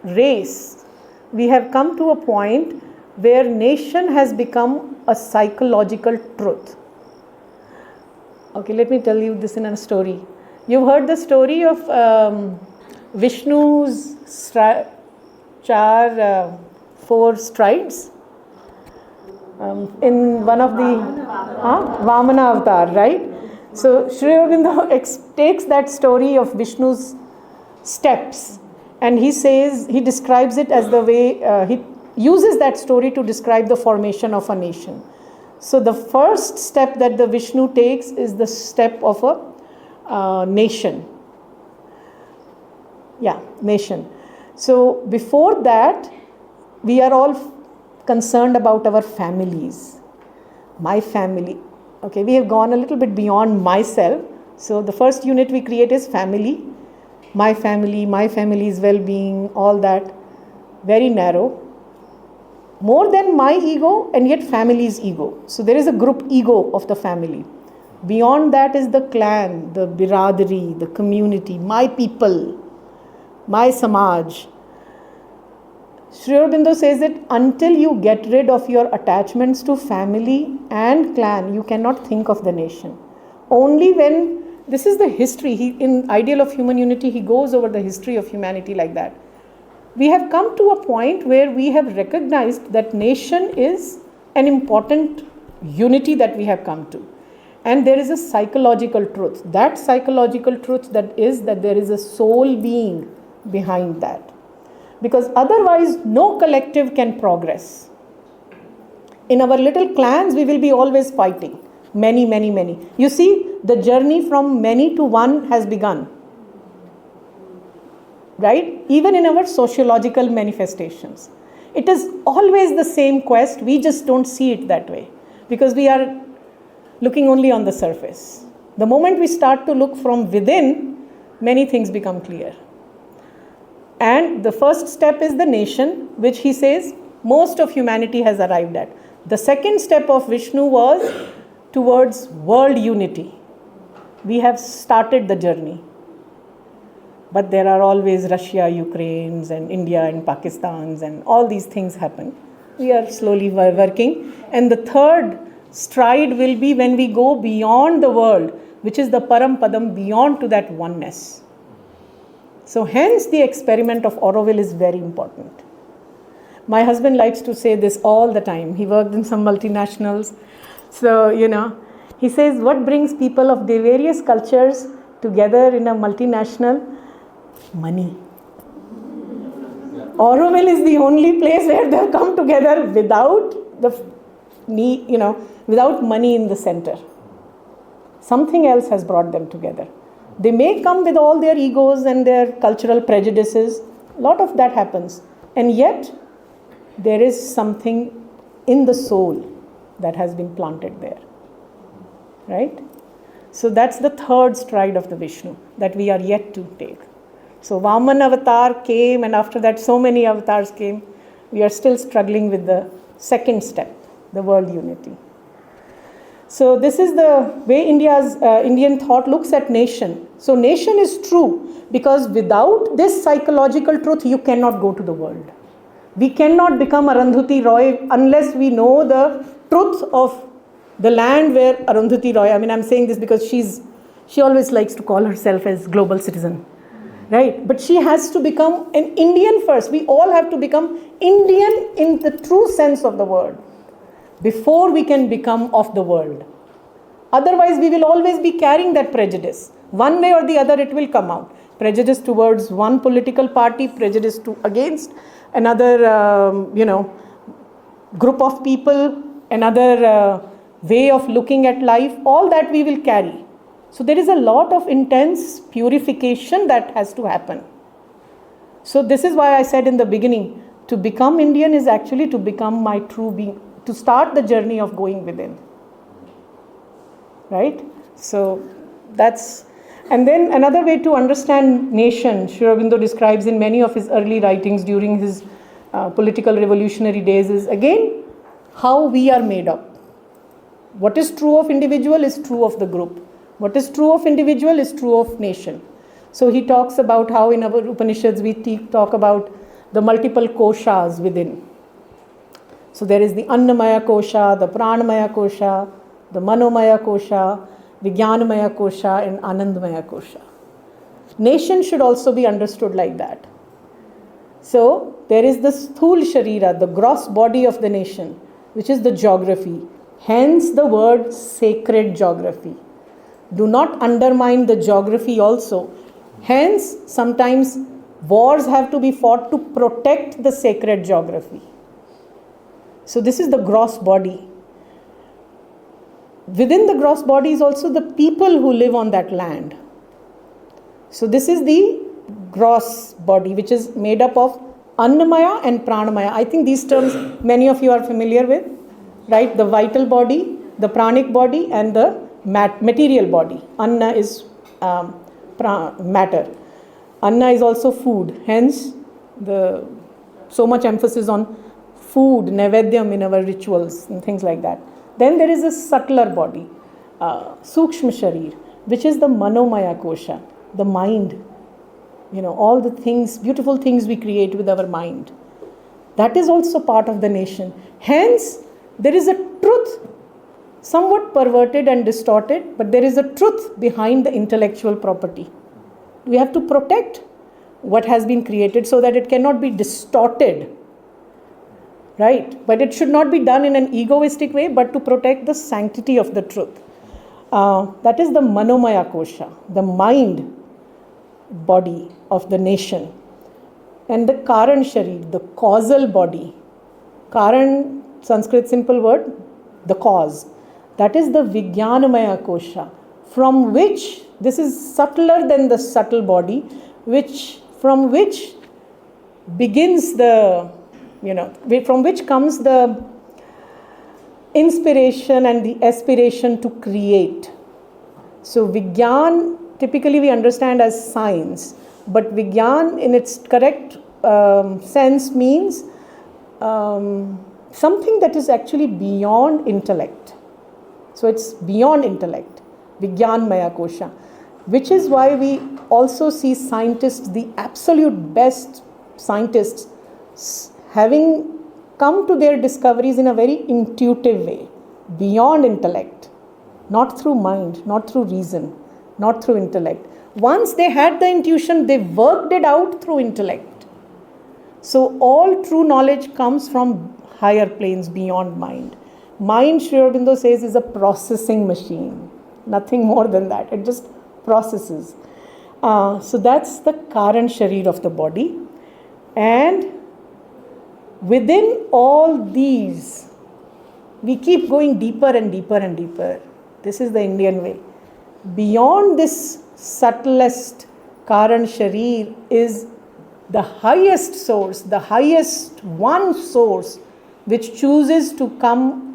race, we have come to a point where nation has become a psychological truth. Okay, let me tell you this in a story. You've heard the story of Vishnu's four strides in one of the Vamana avatar, right? So Sri Aurobindo takes that story of Vishnu's steps, and he says, he describes it as the way, he uses that story to describe the formation of a nation. So the first step that the Vishnu takes is the step of a nation. Yeah, nation. So before that, we are all concerned about our families. My family. Okay, we have gone a little bit beyond myself. So the first unit we create is family. My family's well-being, all that. Very narrow. More than my ego and yet family's ego. So there is a group ego of the family. Beyond that is the clan, the biradari, the community, my people, my samaj. Sri Aurobindo says that until you get rid of your attachments to family and clan, you cannot think of the nation. Only when, this is the history, in Ideal of Human Unity, he goes over the history of humanity like that. We have come to a point where we have recognized that nation is an important unity that we have come to. And there is a psychological truth. That psychological truth that there is a soul being behind that. Because otherwise, no collective can progress. In our little clans, we will be always fighting. Many, many, many. You see, the journey from many to one has begun. Right? Even in our sociological manifestations. It is always the same quest. We just don't see it that way. Because we are looking only on the surface. The moment we start to look from within, many things become clear. And the first step is the nation, which he says most of humanity has arrived at. The second step of Vishnu was towards world unity. We have started the journey. But there are always Russia, Ukraine, and India and Pakistans, and all these things happen. We are slowly working. And the third stride will be when we go beyond the world, which is the Param Padam, beyond to that oneness. So hence the experiment of Aurobindo is very important. My husband likes to say this all the time. He worked in some multinationals. So, he says, what brings people of the various cultures together in a multinational? Money. Aurobindo is the only place where they come together without without money in the center. Something else has brought them together. They may come with all their egos and their cultural prejudices. A lot of that happens. And yet, there is something in the soul that has been planted there. Right? So that's the third stride of the Vishnu that we are yet to take. So Vaman avatar came, and after that so many avatars came. We are still struggling with the second step, the world unity. So this is the way Indian thought looks at nation. So nation is true because without this psychological truth, you cannot go to the world. We cannot become Arundhati Roy unless we know the truth of the land where Arundhati Roy, I'm saying this because she always likes to call herself as global citizen, right? But she has to become an Indian first. We all have to become Indian in the true sense of the word before we can become of the world. Otherwise, we will always be carrying that prejudice. One way or the other, it will come out. Prejudice towards one political party, prejudice against another, group of people, another way of looking at life. All that we will carry. So there is a lot of intense purification that has to happen. So this is why I said in the beginning, to become Indian is actually to become my true being, to start the journey of going within. Right? So that's, and then another way to understand nation, Aurobindo describes in many of his early writings during his political revolutionary days, is again how we are made up. What is true of individual is true of the group. What is true of individual is true of nation. So he talks about how in our Upanishads we talk about the multiple koshas within. So there is the Annamaya kosha, the Pranamaya kosha, the Manomaya kosha, Vijnanamaya kosha, and Anandamaya kosha. Nation should also be understood like that. So there is the Sthul Sharira, the gross body of the nation, which is the geography. Hence the word sacred geography. Do not undermine the geography also. Hence, sometimes wars have to be fought to protect the sacred geography. So this is the gross body. Within the gross body is also the people who live on that land. So this is the gross body, which is made up of Annamaya and Pranamaya. I think these terms many of you are familiar with, right? The vital body, the pranic body, and the material body. Anna is matter. Anna is also food. Hence, so much emphasis on food, naivedyam in our rituals and things like that. Then there is a subtler body, Sukshma Sharir, which is the Manomaya Kosha, the mind. All the things, beautiful things we create with our mind. That is also part of the nation. Hence, there is a truth somewhat perverted and distorted, but there is a truth behind the intellectual property. We have to protect what has been created so that it cannot be distorted, right? But it should not be done in an egoistic way, but to protect the sanctity of the truth. That is the Manomaya Kosha, the mind body of the nation. And the Karan Sharir, the causal body. Karan, Sanskrit simple word, the cause. That is the Vijnanamaya Kosha, from which, this is subtler than the subtle body, from which begins the, from which comes the inspiration and the aspiration to create. So Vijnan, typically we understand as science, but Vijnan in its correct sense means something that is actually beyond intellect. So it's beyond intellect, Vijnanmaya Kosha, which is why we also see scientists, the absolute best scientists, having come to their discoveries in a very intuitive way, beyond intellect, not through mind, not through reason, not through intellect. Once they had the intuition, they worked it out through intellect. So all true knowledge comes from higher planes beyond mind. Mind, Sri Aurobindo says, is a processing machine. Nothing more than that. It just processes. So that's the Karan Sharir of the body. And within all these, we keep going deeper and deeper and deeper. This is the Indian way. Beyond this subtlest Karan Sharir is the highest source, the highest one source, which chooses to come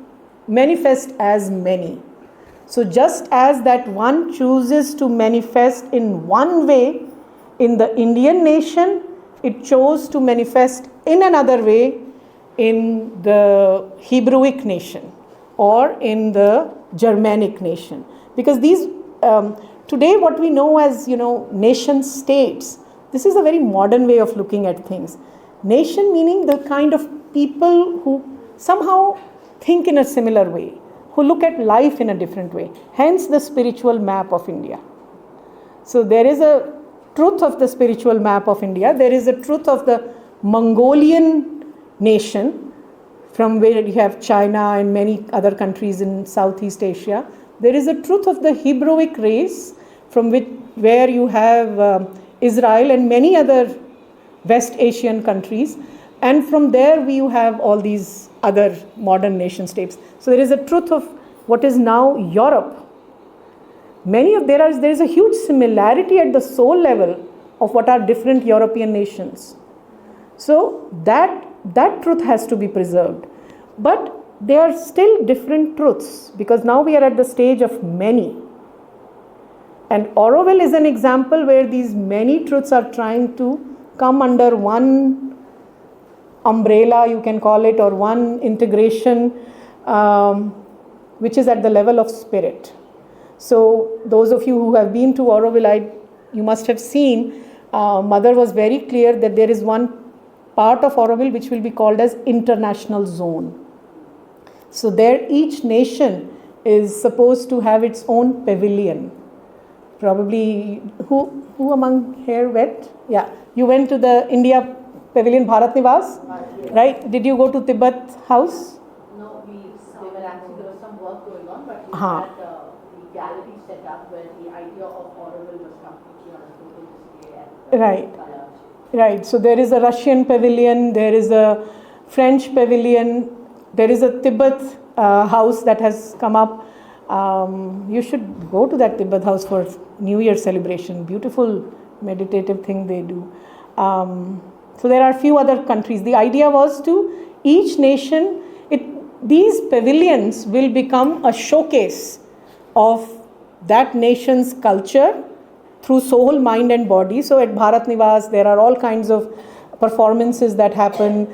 manifest as many. So just as that one chooses to manifest in one way in the Indian nation, it chose to manifest in another way in the Hebrewic nation or in the Germanic nation. Because these, today what we know as, nation states, this is a very modern way of looking at things. Nation meaning the kind of people who somehow think in a similar way, who look at life in a different way. Hence the spiritual map of India. So there is a truth of the spiritual map of India. There is a truth of the Mongolian nation, from where you have China and many other countries in Southeast Asia. There is a truth of the Hebrewic race, from where you have Israel and many other West Asian countries. And from there you have all these other modern nation states. So there is a truth of what is now Europe. There is a huge similarity at the soul level of what are different European nations. So that truth has to be preserved. But they are still different truths, because now we are at the stage of many. And Aurobindo is an example where these many truths are trying to come under one umbrella, you can call it, or one integration, which is at the level of spirit. So those of you who have been to Aurobindo, you must have seen, Mother was very clear that there is one part of Aurobindo which will be called as international zone. So there each nation is supposed to have its own pavilion. Probably, who among here went? Yeah, you went to the India Pavilion Bharat Nivas, right? Did you go to Tibet House? No, there was some work going on, but we had the gallery set up where the idea of Aurobindo was completely on a total display. Right, right. So there is a Russian pavilion, there is a French pavilion, there is a Tibet house that has come up. You should go to that Tibet house for New Year celebration. Beautiful meditative thing they do. So there are a few other countries. The idea was to each nation, these pavilions will become a showcase of that nation's culture through soul, mind and body. So at Bharat Nivas, there are all kinds of performances that happen.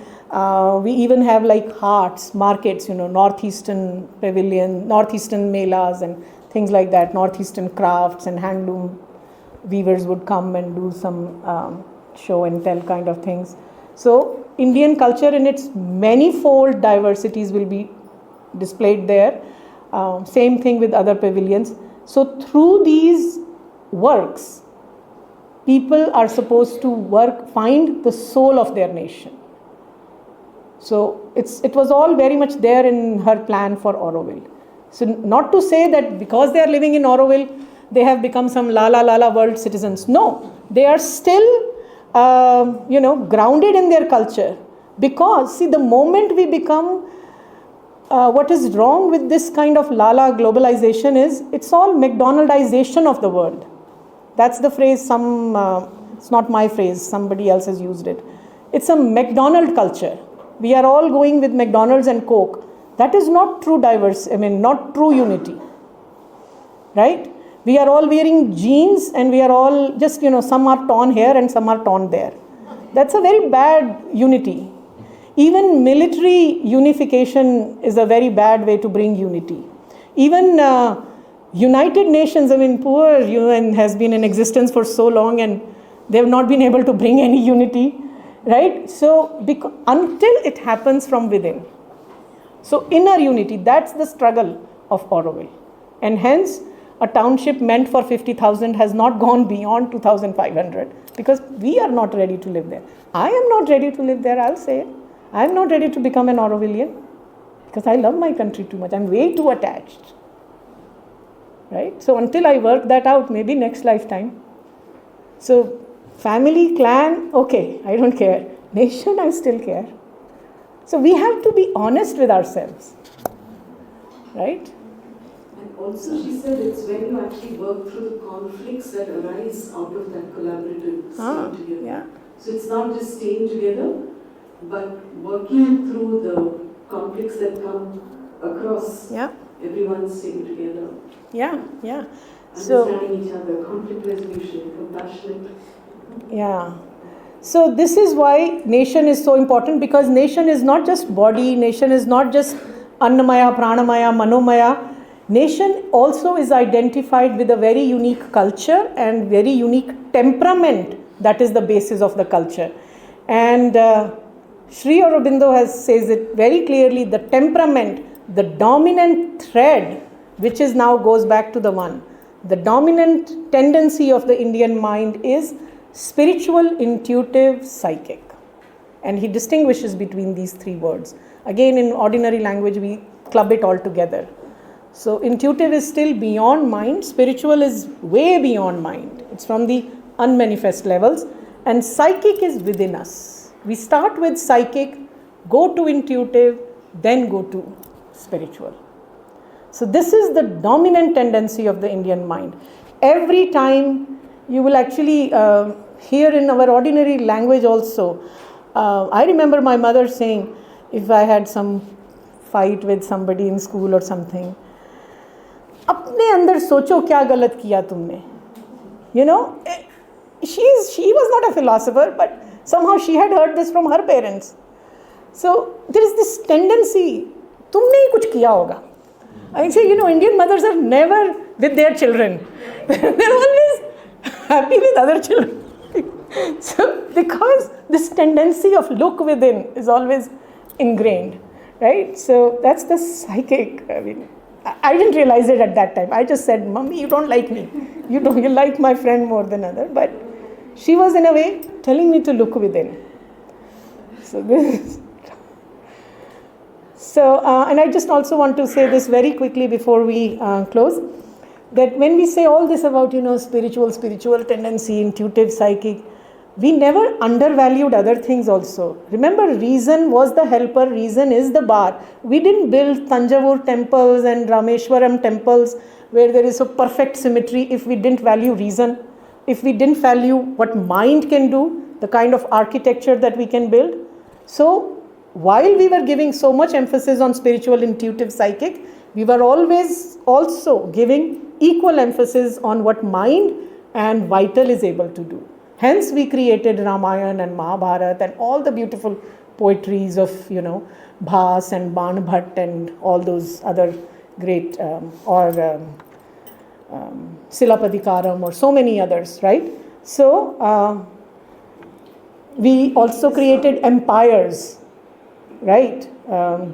We even have like hearts, markets, Northeastern pavilion, Northeastern melas and things like that, Northeastern crafts and handloom weavers would come and do some show and tell kind of things. So Indian culture in its manifold diversities will be displayed there. Same thing with other pavilions. So through these works, people are supposed to find the soul of their nation. So it was all very much there in her plan for Aurobindo. So not to say that because they are living in Aurobindo, they have become some la world citizens. No, they are still, grounded in their culture. Because, see, the moment we become, what is wrong with this kind of lala globalization is, it's all McDonaldization of the world. That's the phrase it's not my phrase, somebody else has used it. It's a McDonald culture. We are all going with McDonald's and Coke. That is not true not true unity. Right? We are all wearing jeans and we are all just, some are torn here and some are torn there. That's a very bad unity. Even military unification is a very bad way to bring unity. Even United Nations, poor UN has been in existence for so long and they have not been able to bring any unity, right? So, until it happens from within. So, inner unity, that's the struggle of Aurobindo. And hence, a township meant for 50,000 has not gone beyond 2,500 because we are not ready to live there. I am not ready to live there, I'll say it. I am not ready to become an Aurobillian because I love my country too much. I'm way too attached. Right? So until I work that out, maybe next lifetime. So family, clan, okay, I don't care. Nation, I still care. So we have to be honest with ourselves. Right? And also she said it's when you actually work through the conflicts that arise out of that collaborative staying together. Yeah. So it's not just staying together, but working through the conflicts that come across. Yeah. Everyone staying together. Yeah. Understanding each other, conflict resolution, compassionate. Yeah. So this is why nation is so important, because nation is not just body, nation is not just Annamaya, Pranamaya, Manomaya. Nation also is identified with a very unique culture and very unique temperament that is the basis of the culture. And Sri Aurobindo says it very clearly, the temperament, the dominant thread, which is now goes back to the one. The dominant tendency of the Indian mind is spiritual, intuitive, psychic. And he distinguishes between these three words. Again, in ordinary language, we club it all together. So intuitive is still beyond mind, spiritual is way beyond mind. It's from the unmanifest levels, and psychic is within us. We start with psychic, go to intuitive, then go to spiritual. So this is the dominant tendency of the Indian mind. Every time you will actually hear in our ordinary language also, I remember my mother saying, if I had some fight with somebody in school or something, अपने अंदर सोचो क्या गलत किया तुमने. You know, she was not a philosopher, but somehow she had heard this from her parents. So there is this tendency, तुमने ही कुछ किया होगा. I say, Indian mothers are never with their children. They're always happy with other children. So because this tendency of look within is always ingrained, right? So that's the psychic. I didn't realize it at that time. I just said, Mommy, you don't like me. You like my friend more than other. But she was in a way telling me to look within. So this. So, and I just also want to say this very quickly before we close, that when we say all this about, spiritual tendency, intuitive, psychic, we never undervalued other things also. Remember, reason was the helper, reason is the bar. We didn't build Tanjavur temples and Rameshwaram temples where there is a perfect symmetry if we didn't value reason, if we didn't value what mind can do, the kind of architecture that we can build. So, while we were giving so much emphasis on spiritual, intuitive, psychic, we were always also giving equal emphasis on what mind and vital is able to do. Hence, we created Ramayana and Mahabharata and all the beautiful poetries of, Bhas and Ban Bhatt and all those other great, Silapadikaram or so many others, right? So, we also created empires, right?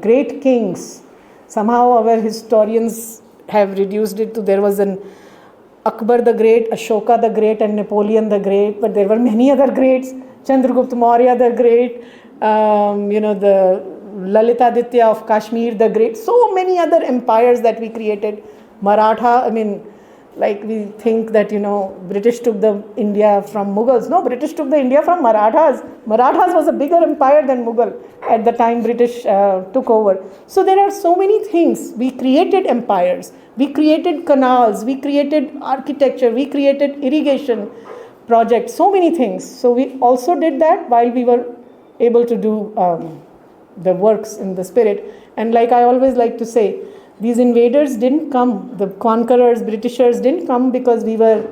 Great kings. Somehow our historians have reduced it to there was an Akbar the Great, Ashoka the Great, and Napoleon the Great, but there were many other greats. Chandragupta Maurya the Great, the Lalitaditya of Kashmir the Great. So many other empires that we created. Maratha, like we think that, British took the India from Mughals. No, British took the India from Marathas. Marathas was a bigger empire than Mughal at the time British took over. So there are so many things. We created empires. We created canals. We created architecture. We created irrigation projects. So many things. So we also did that while we were able to do the works in the spirit. And like I always like to say, these invaders didn't come, the conquerors, Britishers didn't come because we were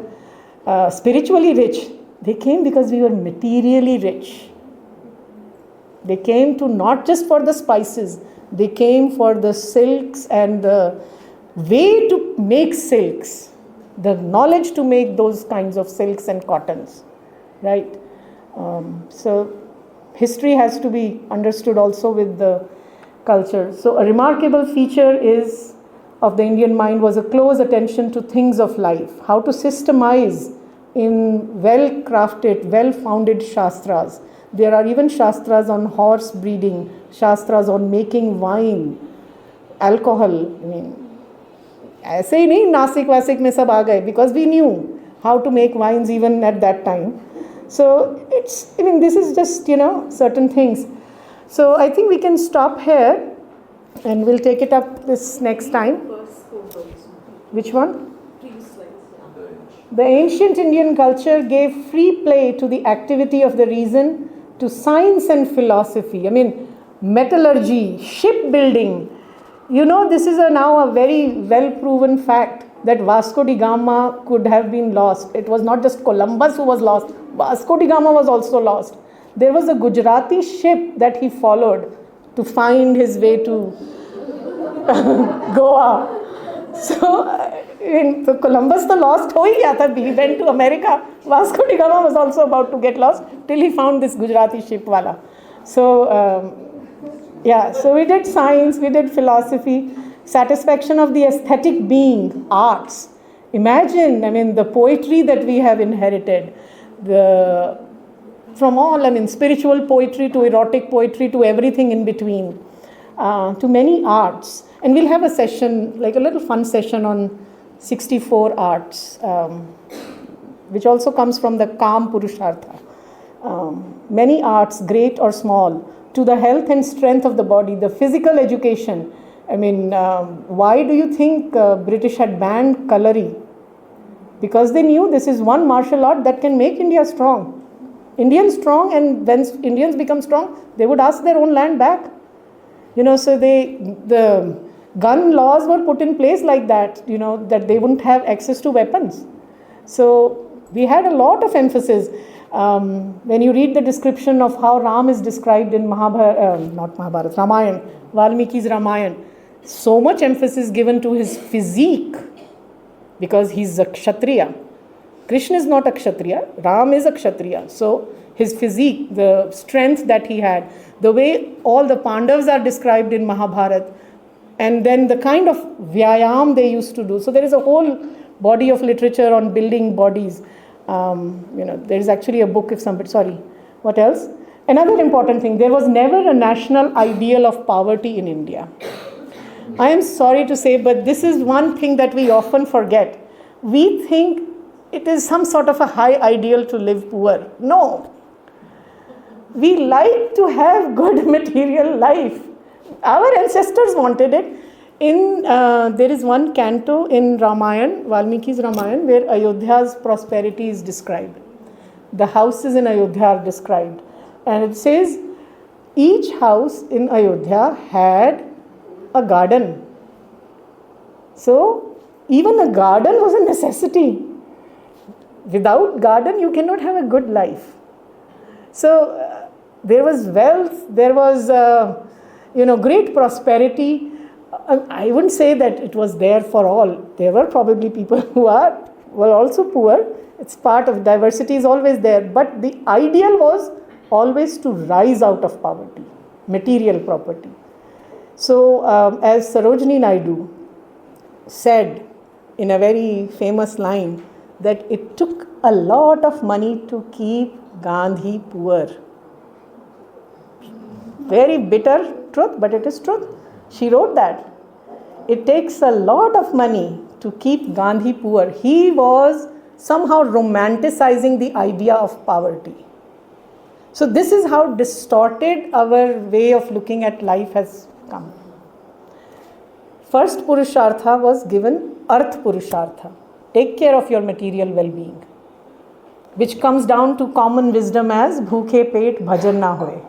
spiritually rich. They came because we were materially rich. They came to not just for the spices, they came for the silks and the way to make silks, the knowledge to make those kinds of silks and cottons, right? So history has to be understood also with the culture. So a remarkable feature of the Indian mind was a close attention to things of life, how to systemize in well-crafted, well-founded shastras. There are even shastras on horse breeding, shastras on making wine, alcohol. ऐसे ही नहीं नासिक वासिक में सब आ गए, because we knew how to make wines even at that time. So this is just, certain things. So I think we can stop here and we'll take it up this next time. Which one? The ancient Indian culture gave free play to the activity of the reason, to science and philosophy. Metallurgy, shipbuilding. This is now a very well-proven fact that Vasco da Gama could have been lost. It was not just Columbus who was lost. Vasco da Gama was also lost. There was a Gujarati ship that he followed to find his way to Goa. So Columbus the lost ho hi gaya tha. He went to America. Vasco da Gama was also about to get lost till he found this Gujarati ship wala. So so we did science, we did philosophy, satisfaction of the aesthetic being, arts. Imagine, the poetry that we have inherited, from all, spiritual poetry to erotic poetry to everything in between, to many arts. And we'll have a session, like a little fun session on 64 arts, which also comes from the Kam Purushartha. Many arts, great or small, to the health and strength of the body, the physical education. Why do you think British had banned Kalari? Because they knew this is one martial art that can make India strong. Indians strong, and when Indians become strong, they would ask their own land back. So the gun laws were put in place like that, that they wouldn't have access to weapons. So we had a lot of emphasis. When you read the description of how Ram is described in Ramayana, Valmiki's Ramayana, so much emphasis given to his physique, because he's a Kshatriya. Krishna is not a Kshatriya, Ram is a Kshatriya. So his physique, the strength that he had, the way all the Pandavas are described in Mahabharata, and then the kind of vyayam they used to do. So there is a whole body of literature on building bodies. There is actually a book what else? Another important thing, there was never a national ideal of poverty in India. I am sorry to say, but this is one thing that we often forget. We think it is some sort of a high ideal to live poor. No. We like to have good material life. Our ancestors wanted it. There is one canto in Ramayana, Valmiki's Ramayana, where Ayodhya's prosperity is described. The houses in Ayodhya are described. And it says, each house in Ayodhya had a garden. So, even a garden was a necessity. Without garden, you cannot have a good life. So, there was wealth, there was, great prosperity. I wouldn't say that it was there for all. There were probably people who were also poor. It's part of diversity is always there. But the ideal was always to rise out of poverty, material property. So, as Sarojini Naidu said in a very famous line, that it took a lot of money to keep Gandhi poor. Very bitter truth, but it is truth. She wrote that. It takes a lot of money to keep Gandhi poor. He was somehow romanticizing the idea of poverty. So this is how distorted our way of looking at life has come. First Purushartha was given Arth Purushartha. Take care of your material well-being, which comes down to common wisdom as bhukhe pet bhajan na hoye.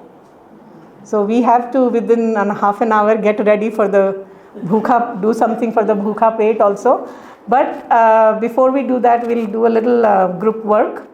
So we have to, within half an hour, get ready for the bhukha, do something for the bhukha pet also. But before we do that, we'll do a little group work.